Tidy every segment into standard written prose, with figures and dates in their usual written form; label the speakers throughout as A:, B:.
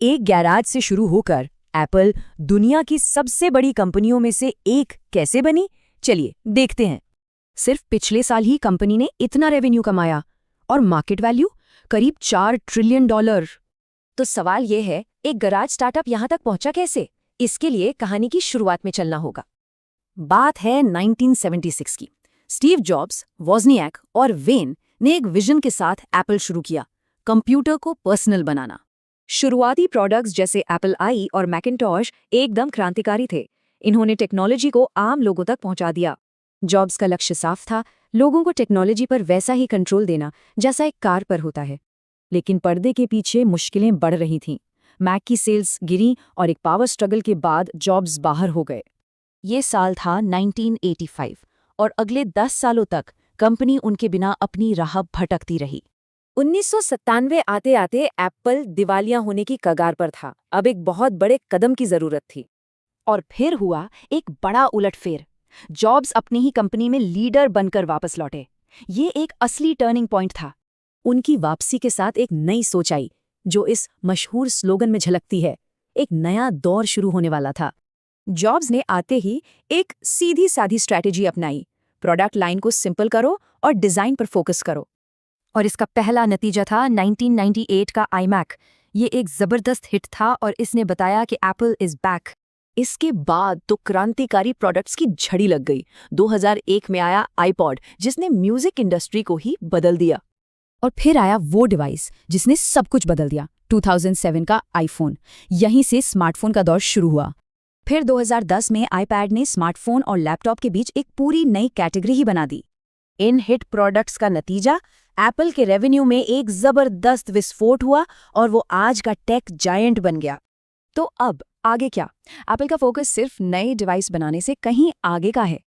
A: एक गैराज से शुरू होकर एप्पल दुनिया की सबसे बड़ी कंपनियों में से एक कैसे बनी, चलिए देखते हैं। सिर्फ पिछले साल ही कंपनी ने इतना रेवेन्यू कमाया और मार्केट वैल्यू करीब $4 ट्रिलियन।
B: तो सवाल ये है, एक गैराज स्टार्टअप यहाँ तक पहुंचा कैसे? इसके लिए कहानी की शुरुआत में चलना होगा।
A: बात है 1976 की। स्टीव जॉब्स, वोज़नियाक और वेन ने एक विजन के साथ एप्पल शुरू किया, कंप्यूटर को पर्सनल बनाना।
B: शुरुआती प्रोडक्ट्स जैसे एप्पल आई और मैकिन्टॉश एकदम क्रांतिकारी थे। इन्होंने टेक्नोलॉजी को आम लोगों तक पहुंचा दिया। जॉब्स का लक्ष्य साफ था, लोगों को टेक्नोलॉजी पर वैसा ही कंट्रोल देना जैसा एक कार पर होता है।
A: लेकिन पर्दे के पीछे मुश्किलें बढ़ रही थीं। मैक की सेल्स गिरी और एक पावर स्ट्रगल के बाद जॉब्स बाहर हो गए। ये साल था 1985 और अगले 10 सालों तक कंपनी उनके बिना अपनी राह भटकती रही।
B: 1997 आते आते एप्पल दिवालिया होने की कगार पर था। अब एक बहुत बड़े कदम की जरूरत थी।
A: और फिर हुआ एक बड़ा उलटफेर। जॉब्स अपनी ही कंपनी में लीडर बनकर वापस लौटे। ये एक असली टर्निंग पॉइंट था। उनकी वापसी के साथ एक नई सोच आई, जो इस मशहूर स्लोगन में झलकती है। एक नया दौर शुरू होने वाला था। जॉब्स ने आते ही एक सीधी साधी स्ट्रैटेजी अपनाई। प्रोडक्ट लाइन को सिंपल करो और डिजाइन पर फोकस करो। और इसका पहला नतीजा था 1998 का iMac। ये एक जबरदस्त हिट था और इसने बताया कि एप्पल इज बैक। इसके बाद तो क्रांतिकारी प्रोडक्ट्स की झड़ी लग गई। 2001 में आया iPod, जिसने म्यूजिक इंडस्ट्री को ही बदल दिया। और फिर आया वो डिवाइस जिसने सब कुछ बदल दिया, 2007 का iPhone। यहीं से स्मार्टफोन का दौर शुरू हुआ। फिर 2010 में iPad ने स्मार्टफोन और लैपटॉप के बीच एक पूरी नई कैटेगरी ही बना दी। इन हिट प्रोडक्ट्स का नतीजा एप्पल के रेवेन्यू में एक जबरदस्त विस्फोट हुआ और वो आज का टेक जायंट बन गया। तो अब आगे क्या? एप्पल का फोकस सिर्फ नए डिवाइस बनाने से कहीं आगे का है।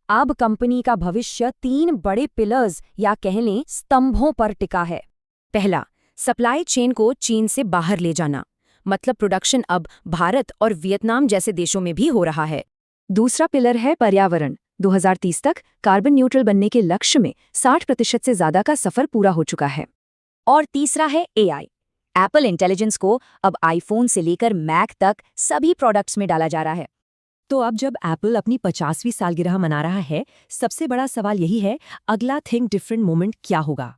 A: अब कंपनी का भविष्य 3 बड़े पिलर्स या कह लें स्तंभों पर टिका है। पहला, सप्लाई चेन को चीन से बाहर ले जाना, मतलब प्रोडक्शन अब भारत और वियतनाम जैसे देशों में भी हो रहा है। दूसरा पिलर है पर्यावरण। 2030 तक कार्बन न्यूट्रल बनने के लक्ष्य में 60% से ज्यादा का सफर पूरा हो चुका है। और तीसरा है AI। एप्पल इंटेलिजेंस को अब आईफोन से लेकर मैक तक सभी प्रोडक्ट्स में डाला जा रहा है। तो अब जब एप्पल अपनी 50वीं सालगिरह मना रहा है, सबसे बड़ा सवाल यही है, अगला थिंक डिफरेंट मोमेंट क्या होगा?